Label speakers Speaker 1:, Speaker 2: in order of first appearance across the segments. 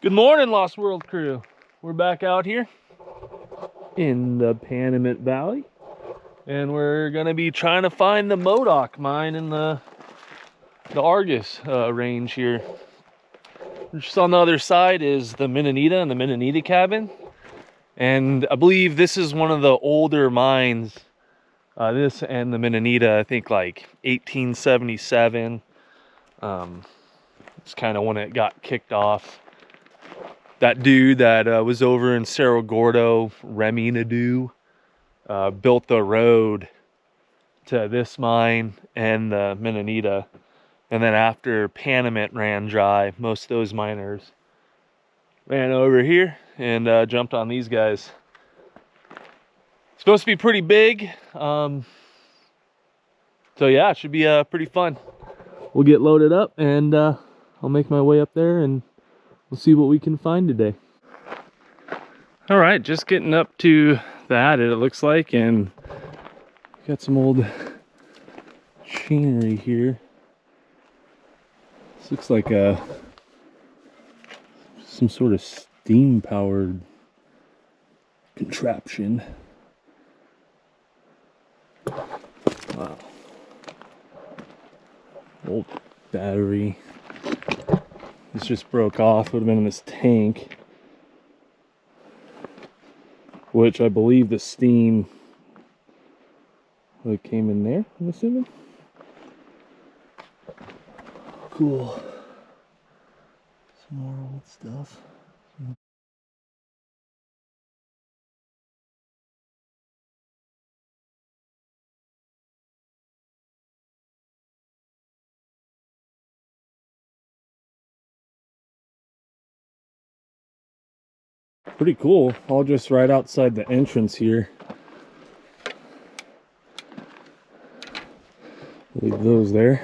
Speaker 1: Good morning, Lost World crew. We're back out here in the Dynamite Valley, and we're gonna be trying to find the Modoc mine in the Argus range here. Just on the other side is the Minonita and the Minonita cabin, and I believe this is one of the older mines. This and the Minonita, I think like 1877. It's kind of when it got kicked off. That dude that was over in Cerro Gordo, Remy Nadeau, built the road to this mine and the Minonita. And then after Panamint ran dry, most of those miners ran over here and jumped on these guys. It's supposed to be pretty big. So yeah, it should be pretty fun. We'll get loaded up and I'll make my way up there and we'll see what we can find today. All right, just getting up to that, it looks like, and got some old machinery here. This looks like some sort of steam-powered contraption. Wow. Old battery. This just broke off. Would have been in this tank, which I believe the steam would have came in there, I'm assuming. Cool. Some more old stuff. Pretty cool, all just right outside the entrance here. Leave those there.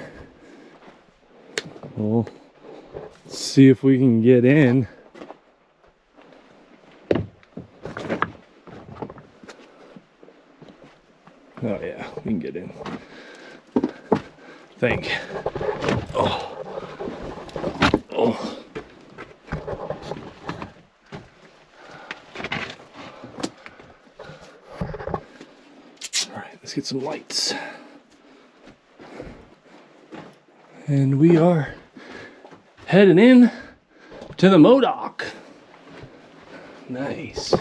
Speaker 1: Well, let's see if we can get in. Oh yeah, we can get in. Think. Oh. Oh. Let's get some lights. And we are heading in to the Modoc. Nice.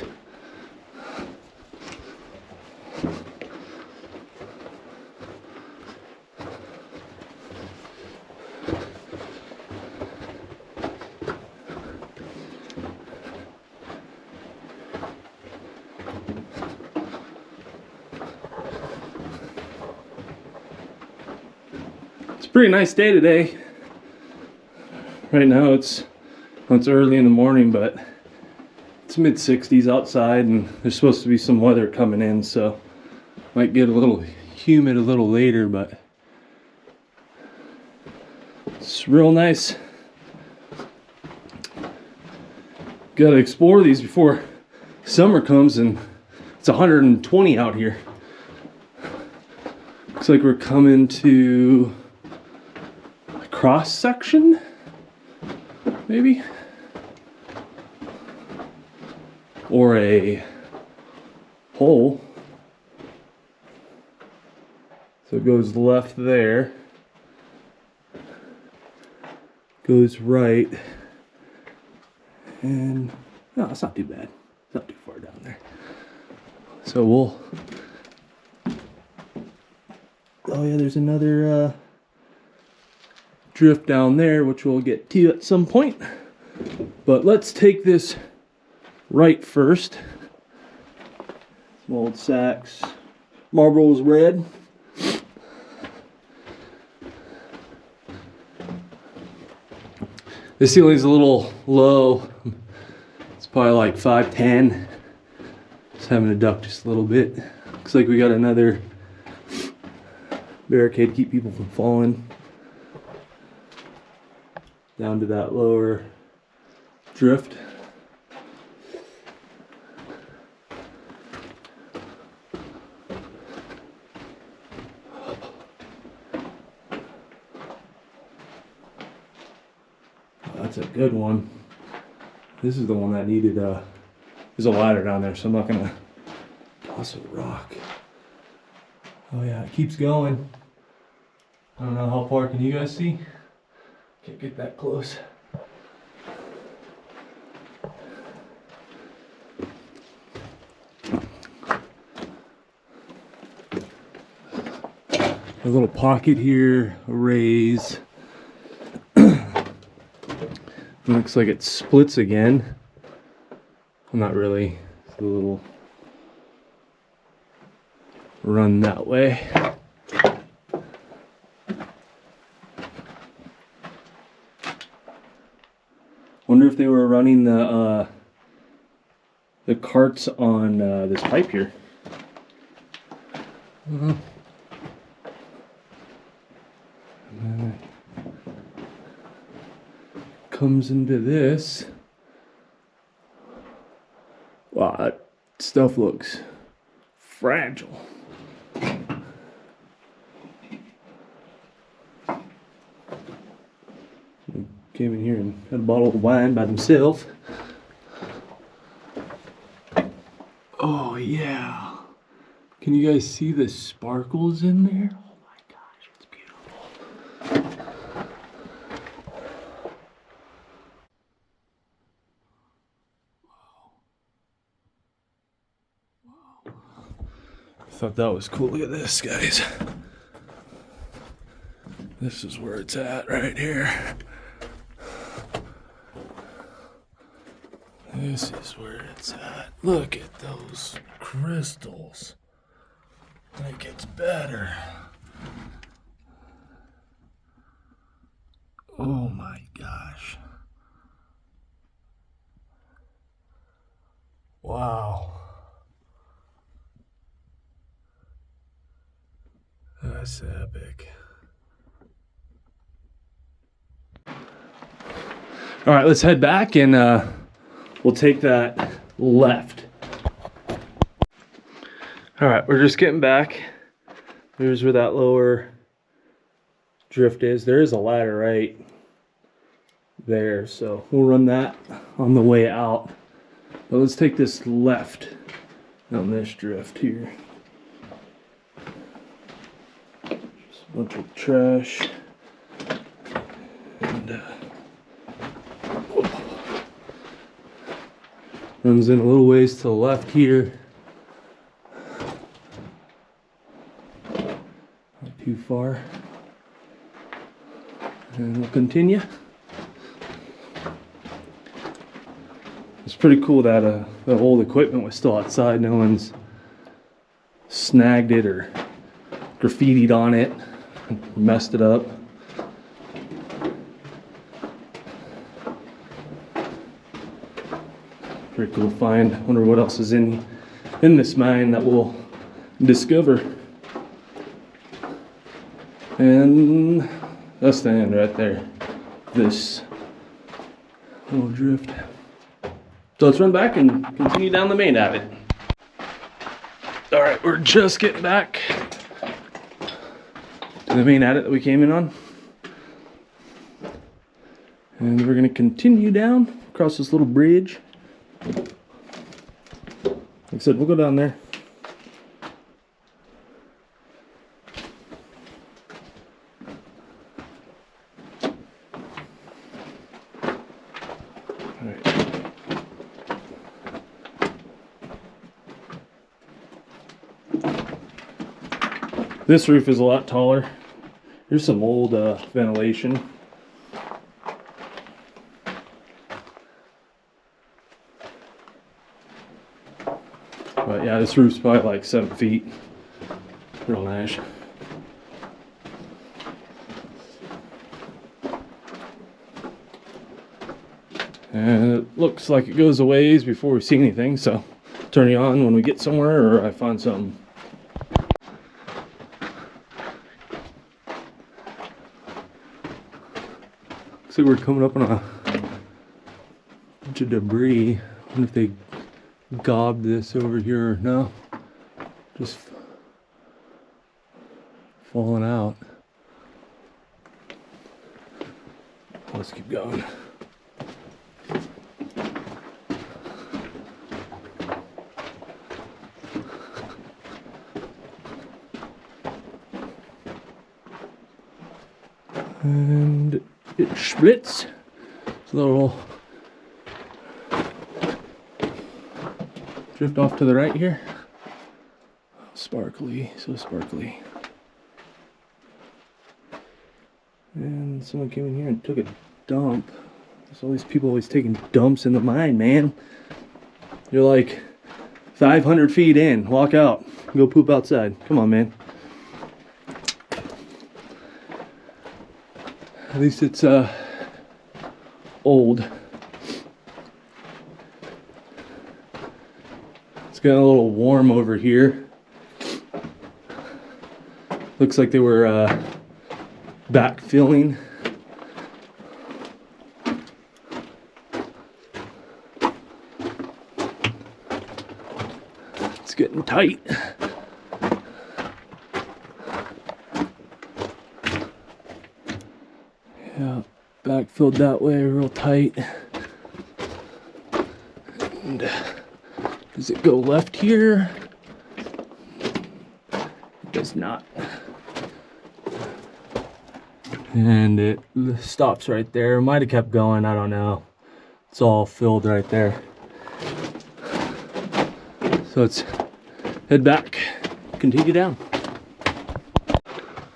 Speaker 1: Pretty nice day today. Right now it's early in the morning, but it's mid-60s outside and there's supposed to be some weather coming in, so might get a little humid a little later, but it's real nice. Gotta explore these before summer comes and it's 120 out here. Looks like we're coming to cross section, maybe, or a hole. So it goes left there, goes right, and no, it's not too bad. It's not too far down there. So we'll. Oh yeah, there's another drift down there, which we'll get to at some point, but let's take this right first. Some old sacks. Marlboro's red. The ceiling's a little low. It's probably like 5'10". Just having to duck just a little bit. Looks like we got another barricade to keep people from falling down to that lower drift. That's a good one. This is the one that needed, there's a ladder down there, so I'm not gonna toss a rock. Oh yeah, it keeps going. I don't know how far, can you guys see? Can't get that close. A little pocket here, a raise. Looks like it splits again. Not really. It's a little run that way. Wonder if they were running the carts on this pipe here. And then it comes into this. Wow, that stuff looks fragile. Came in here and had a bottle of wine by himself. Oh yeah. Can you guys see the sparkles in there? Oh my gosh, it's beautiful. Wow. I thought that was cool. Look at this, guys. This is where it's at right here. This is where it's at. Look at those crystals. And it gets better. Oh my gosh. Wow. That's epic. All right, let's head back and we'll take that left. All right, we're just getting back. Here's where that lower drift is. There is a ladder right there, so we'll run that on the way out. But let's take this left on this drift here. Just a bunch of trash. And runs in a little ways to the left here. Not too far. And we'll continue. It's pretty cool that the old equipment was still outside. No one's snagged it or graffitied on it, messed it up. Pretty cool find. Wonder what else is in this mine that we'll discover. And that's the end right there. This little drift. So let's run back and continue down the main adit. All right, we're just getting back to the main adit that we came in on. And we're gonna continue down across this little bridge. Like I said, we'll go down there. All right. This roof is a lot taller. Here's some old ventilation. But yeah, this roof's probably like 7 feet. Real nice. And it looks like it goes a ways before we see anything, so turn it on when we get somewhere or I find something. Looks like we're coming up on a bunch of debris. I wonder if they gobbed this over here or no. Just falling out. Let's keep going. And it splits. It's a little drift off to the right here. Sparkly, so sparkly. And someone came in here and took a dump. There's all these people always taking dumps in the mine, man. You're like 500 feet in, walk out, go poop outside. Come on, man. At least it's old. It's getting a little warm over here. Looks like they were backfilling. It's getting tight. Yeah, backfilled that way real tight. And does it go left here? It does not. And it stops right there. Might have kept going, I don't know. It's all filled right there. So let's head back, continue down.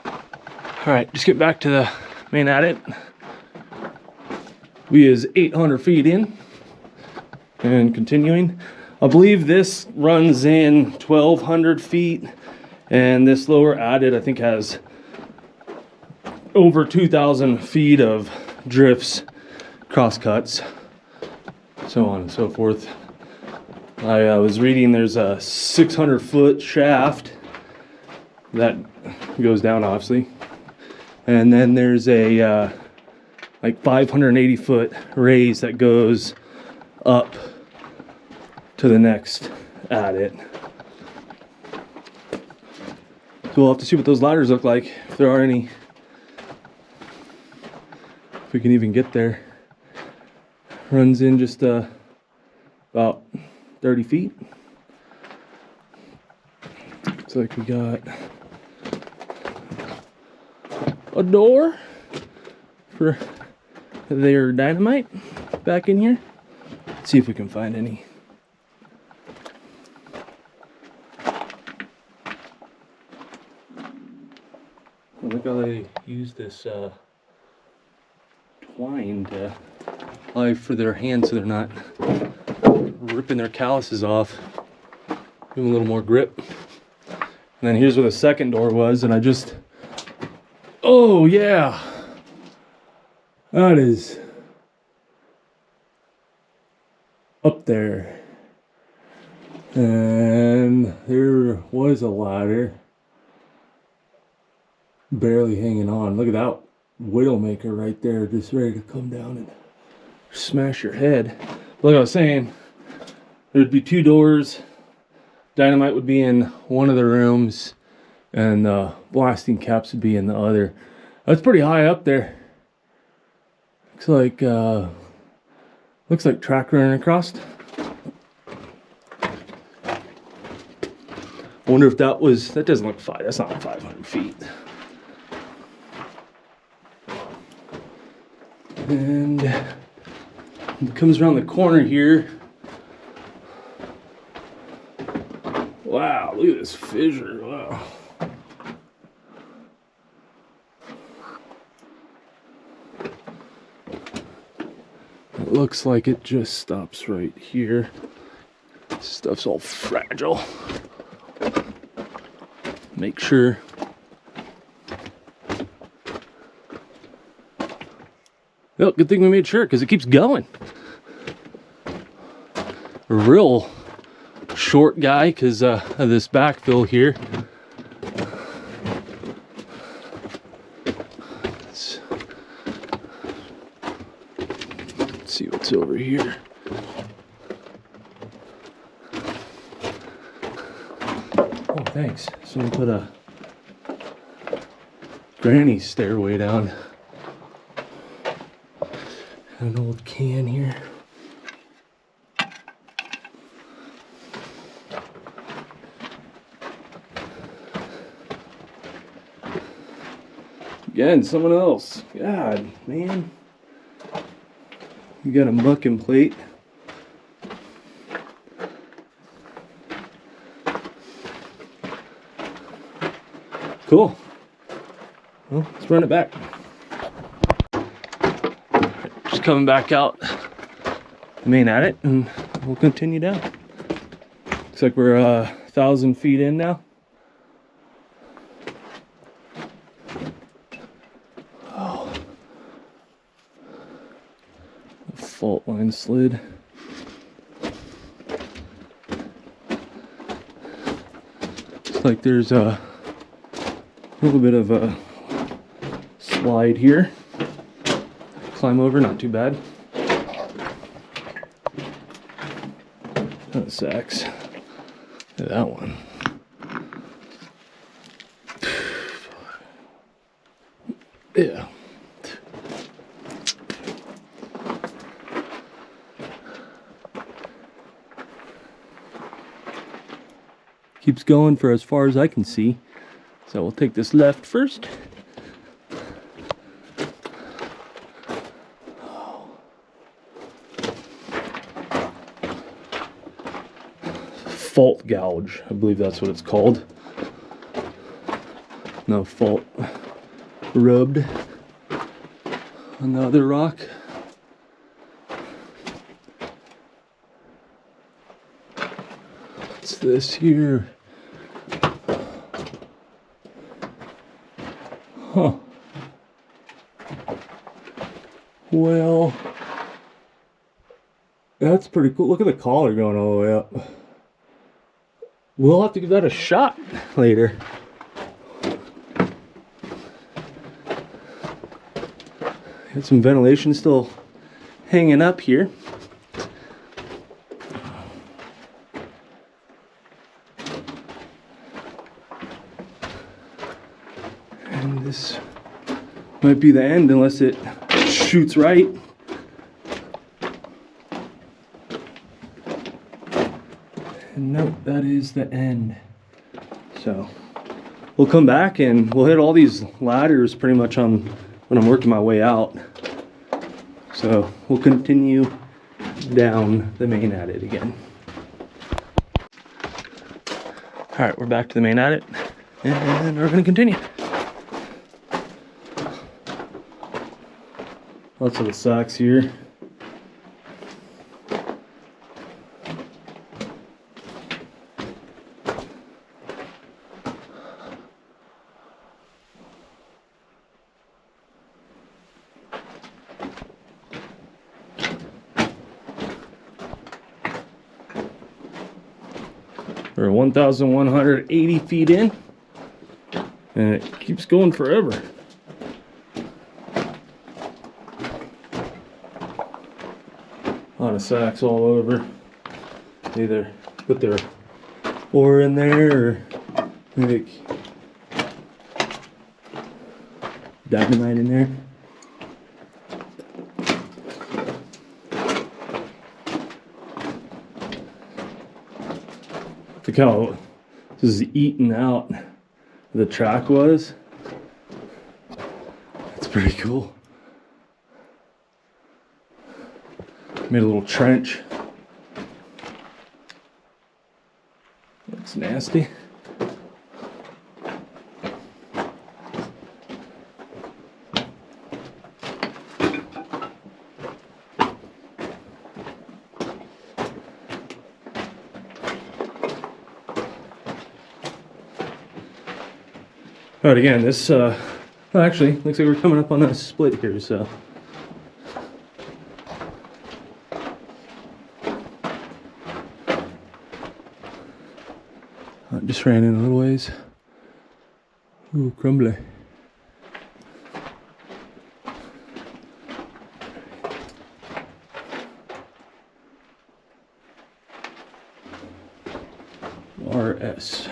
Speaker 1: All right, just get back to the main adit. We is 800 feet in and continuing. I believe this runs in 1,200 feet, and this lower adit I think has over 2,000 feet of drifts, crosscuts, so on and so forth. I was reading there's a 600-foot shaft that goes down, obviously, and then there's a like 580-foot raise that goes up to the next adit. So we'll have to see what those ladders look like, if there are any. If we can even get there. Runs in just about 30 feet. Looks like we got a door for their dynamite back in here. Let's see if we can find any. Look how they use this twine to apply for their hands so they're not ripping their calluses off. Give them a little more grip. And then here's where the second door was, and I just, oh yeah, that is up there. And there was a ladder barely hanging on. Look at that Widowmaker right there, just ready to come down and smash your head. Like I was saying, there'd be two doors. Dynamite would be in one of the rooms, and blasting caps would be in the other. That's pretty high up there. Looks like track running across. I wonder if that was, that doesn't look that's not 500 feet. And it comes around the corner here. Wow, look at this fissure. Wow. It looks like it just stops right here. This stuff's all fragile. Make sure. Well, good thing we made sure, because it keeps going. A real short guy because of this backfill here. Let's see what's over here. Oh, thanks. Someone put a granny stairway down. An old can here. Again, someone else. God, man. You got a mucking plate. Cool. Well, let's run it back. Just coming back out the main adit, and we'll continue down. Looks like we're 1,000 feet in now. Oh, the fault line slid. Looks like there's a little bit of a slide here. Climb over, not too bad. That sucks. Look at that one. Yeah. Keeps going for as far as I can see. So we'll take this left first. Fault gouge, I believe that's what it's called. No fault rubbed on the other rock. What's this here? Huh. Well, that's pretty cool. Look at the collar going all the way up. We'll have to give that a shot later. Got some ventilation still hanging up here. And this might be the end unless it shoots right. And nope, that is the end. So we'll come back and we'll hit all these ladders pretty much on when I'm working my way out. So we'll continue down the main adit again. All right, we're back to the main adit and we're gonna continue. Lots of the sacks here. We're 1,180 feet in, and it keeps going forever. A lot of sacks all over. Either put their ore in there or make dynamite in there. Look how this is eaten out the track was. That's pretty cool. Made a little trench. Looks nasty. But again, this, well, actually, looks like we're coming up on a split here, so. I just ran in a little ways. Ooh, crumbly. RS.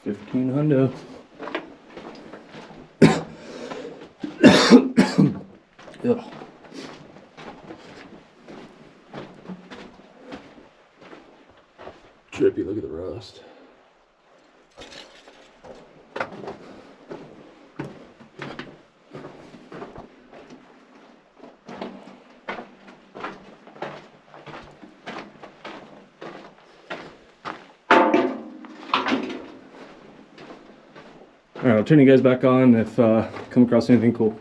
Speaker 1: $1,500. Ugh. trippy. Look at the rust. All right, I'll turn you guys back on if come across anything cool.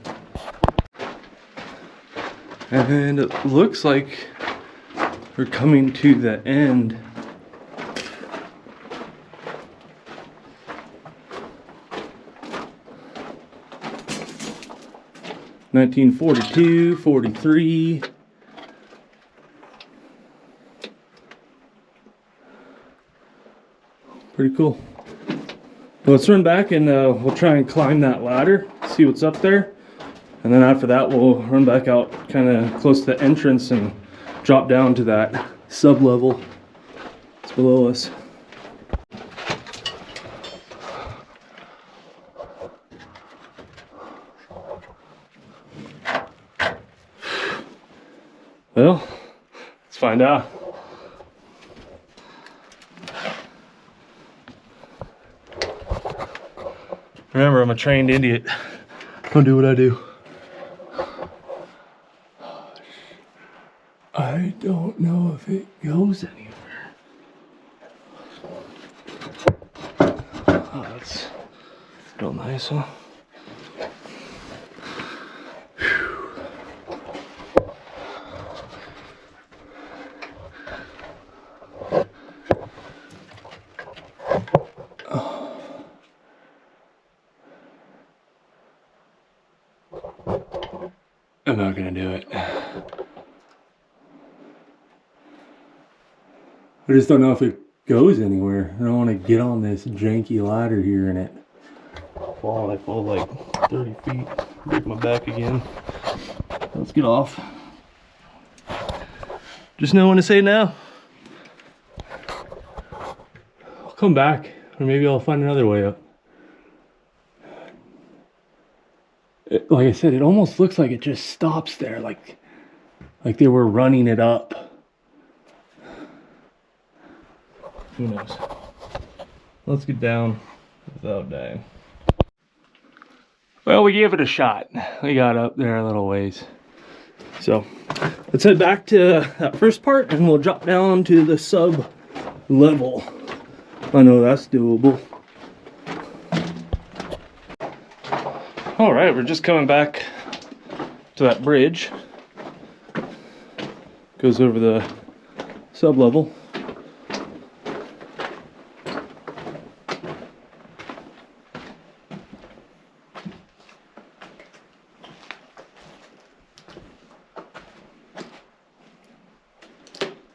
Speaker 1: And it looks like we're coming to the end. (1942, 43). Pretty cool. Well, let's run back and we'll try and climb that ladder, see what's up there. And then after that, we'll run back out kind of close to the entrance and drop down to that sub-level. It's below us. Well, let's find out. Remember, I'm a trained idiot. Don't do what I do. I don't know if it goes anywhere. Oh, that's real nice, huh? I'm not gonna do it. I just don't know if it goes anywhere. I don't want to get on this janky ladder here and it fall. I fall like 30 feet, break my back again. Let's get off. Just know when to say now. I'll come back, or maybe I'll find another way up. Like I said, it almost looks like it just stops there, like they were running it up. Who knows? Let's get down without dying. Well, we gave it a shot. We got up there a little ways. So let's head back to that first part and we'll drop down to the sub level. I know that's doable. All right, we're just coming back to that bridge. Goes over the sub level.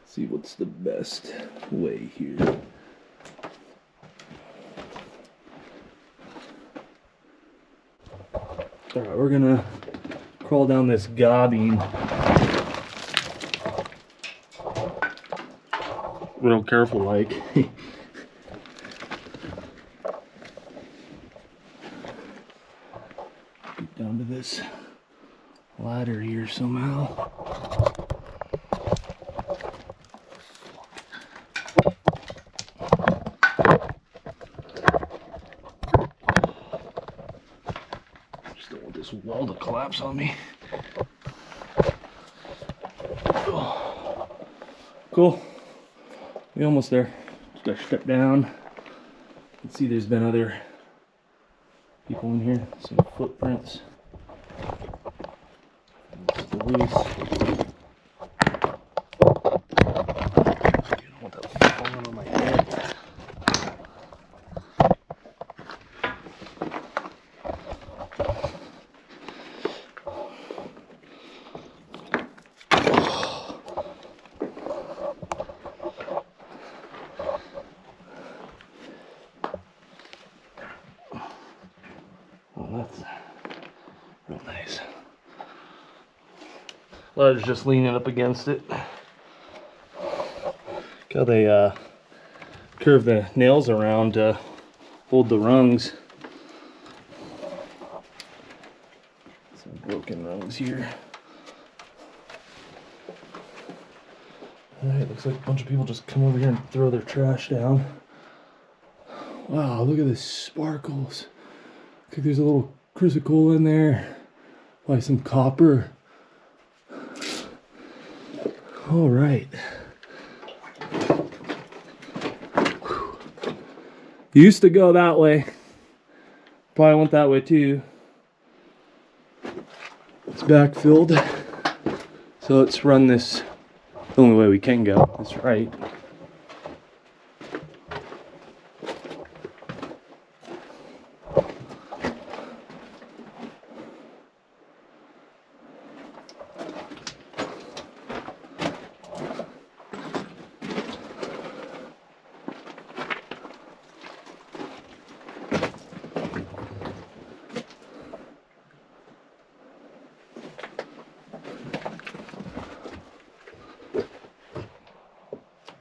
Speaker 1: See what's the best way here. All right, we're gonna crawl down this gobbing real careful like. Get down to this ladder here somehow. Wall to collapse on me. Oh. Cool. We're almost there. Just gotta step down. Let's see, there's been other people in here. Some footprints. Still loose. I don't want that falling on my head. Real nice. Ladder's just leaning up against it. Look how they curve the nails around to hold the rungs. Some broken rungs here. Alright, looks like a bunch of people just come over here and throw their trash down. Wow, look at the sparkles. Looks like there's a little chrysocolla in there. Probably some copper. Alright. Used to go that way. Probably went that way too. It's backfilled. So let's run this the only way we can go. That's right.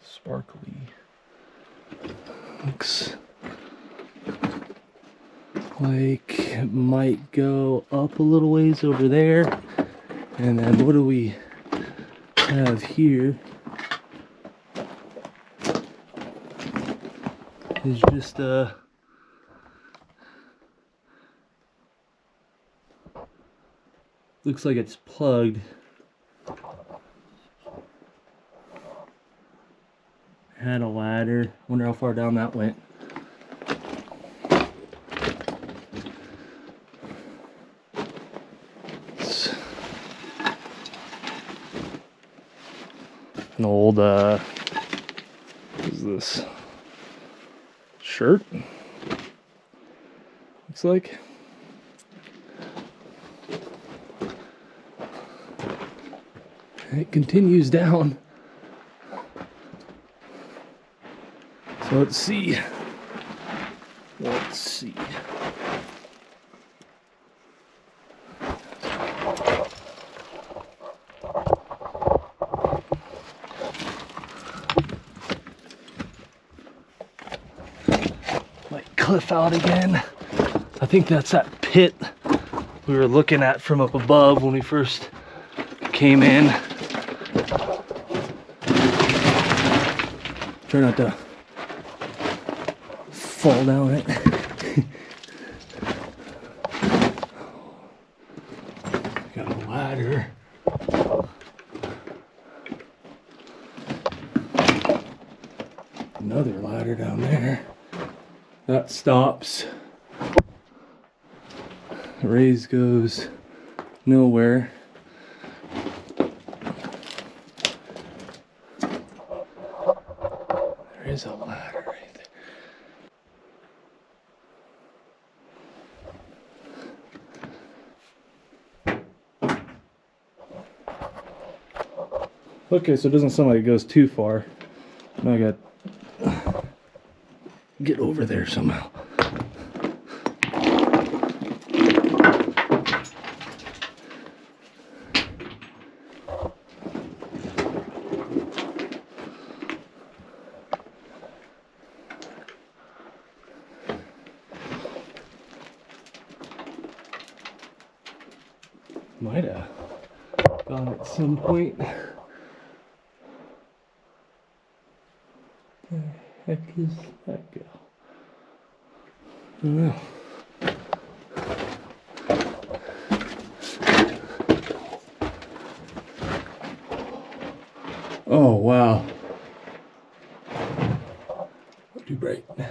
Speaker 1: Sparkly. Looks like it might go up a little ways over there. And then what do we have here? Is just looks like it's plugged. Had a ladder. Wonder how far down that went. It's an old what is this? Shirt? Looks like. It continues down. So let's see. Let's see. Might cliff out again. I think that's that pit we were looking at from up above when we first came in. Try not to fall down it. Got a ladder. Another ladder down there. That stops. The raise goes nowhere. There is a ladder right there. Okay, so it doesn't sound like it goes too far. Now I got to get over there somehow. Might have gone at some point. Where the heck is that go? I don't know. Oh wow. Too bright. You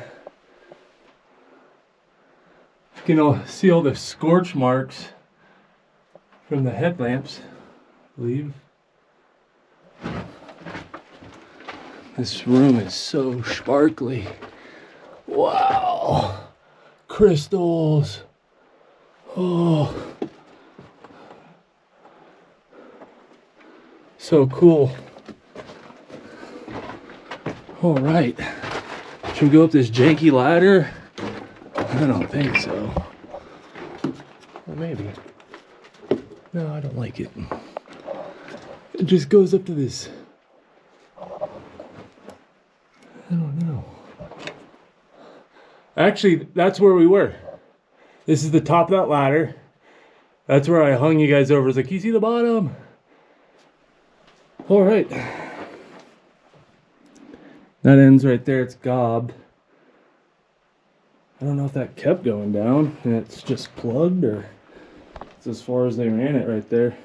Speaker 1: can see all the scorch marks from the headlamps, I believe. This room is so sparkly. Wow. Crystals. Oh. So cool. All right. Should we go up this janky ladder? I don't think so. Or maybe. No, I don't like it. It just goes up to this. I don't know. Actually, that's where we were. This is the top of that ladder. That's where I hung you guys over. It's like, you see the bottom? All right. That ends right there, it's gobbed. I don't know if that kept going down and it's just plugged, or it's as far as they ran it right there.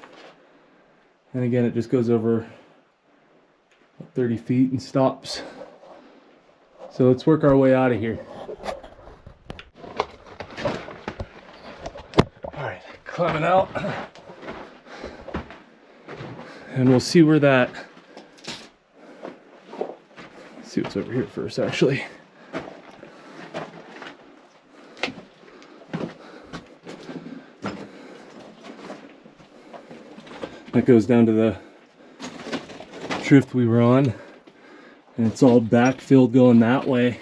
Speaker 1: And again, it just goes over 30 feet and stops. So let's work our way out of here. All right, climbing out. And we'll see where that, let's see what's over here first actually. That goes down to the drift we were on, and it's all backfilled going that way.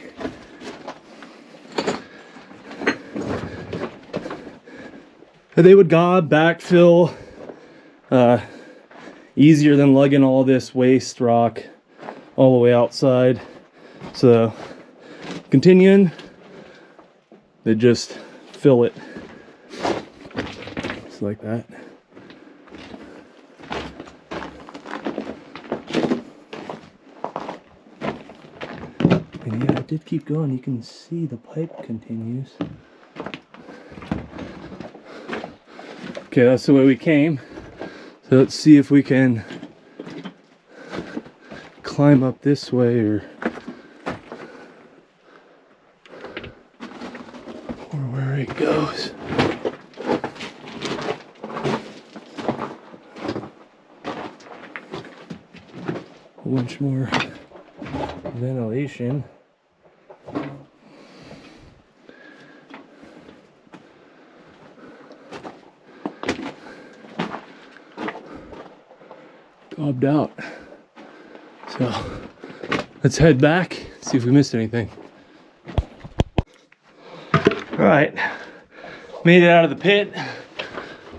Speaker 1: And they would gob, backfill, easier than lugging all this waste rock all the way outside. So continuing, they just fill it just like that. And yeah, it did keep going. You can see the pipe continues. Okay, that's the way we came. So let's see if we can climb up this way or where it goes. A bunch more ventilation. Gobbed out. So let's head back, see if we missed anything. All right, made it out of the pit,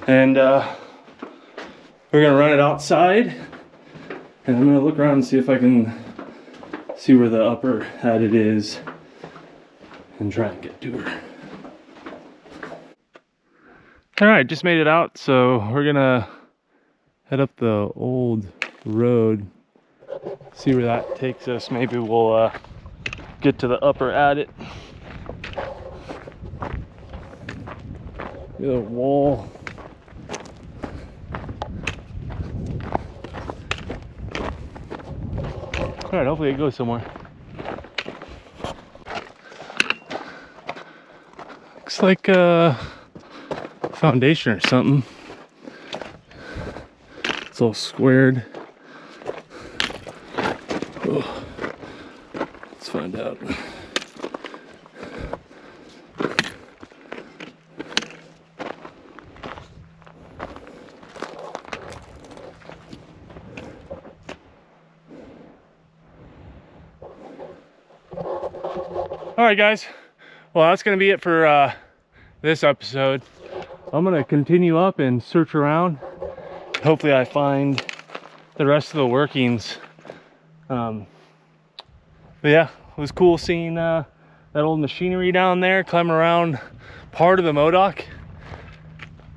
Speaker 1: and we're gonna run it outside, and I'm gonna look around and see if I can see where the upper adit is and try and get to her. All right, just made it out, so we're gonna head up the old road, see where that takes us. Maybe we'll get to the upper adit. The wall. All right, hopefully it goes somewhere. Looks like a foundation or something. It's all squared. Oh, let's find out. All right, guys. Well, that's going to be it for this episode. I'm going to continue up and search around. Hopefully I find the rest of the workings. But yeah, it was cool seeing that old machinery down there, climbing around part of the Modoc.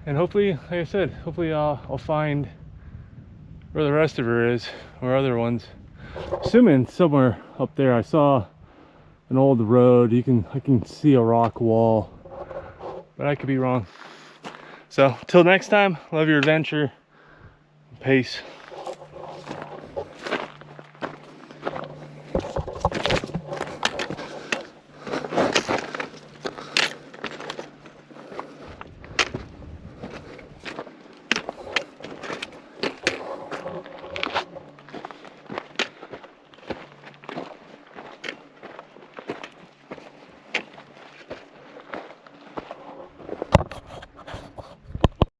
Speaker 1: And hopefully, like I said, hopefully I'll find where the rest of her is, or other ones. Assuming somewhere up there. I saw an old road. I can see a rock wall, but I could be wrong. So till next time, love your adventure. Peace.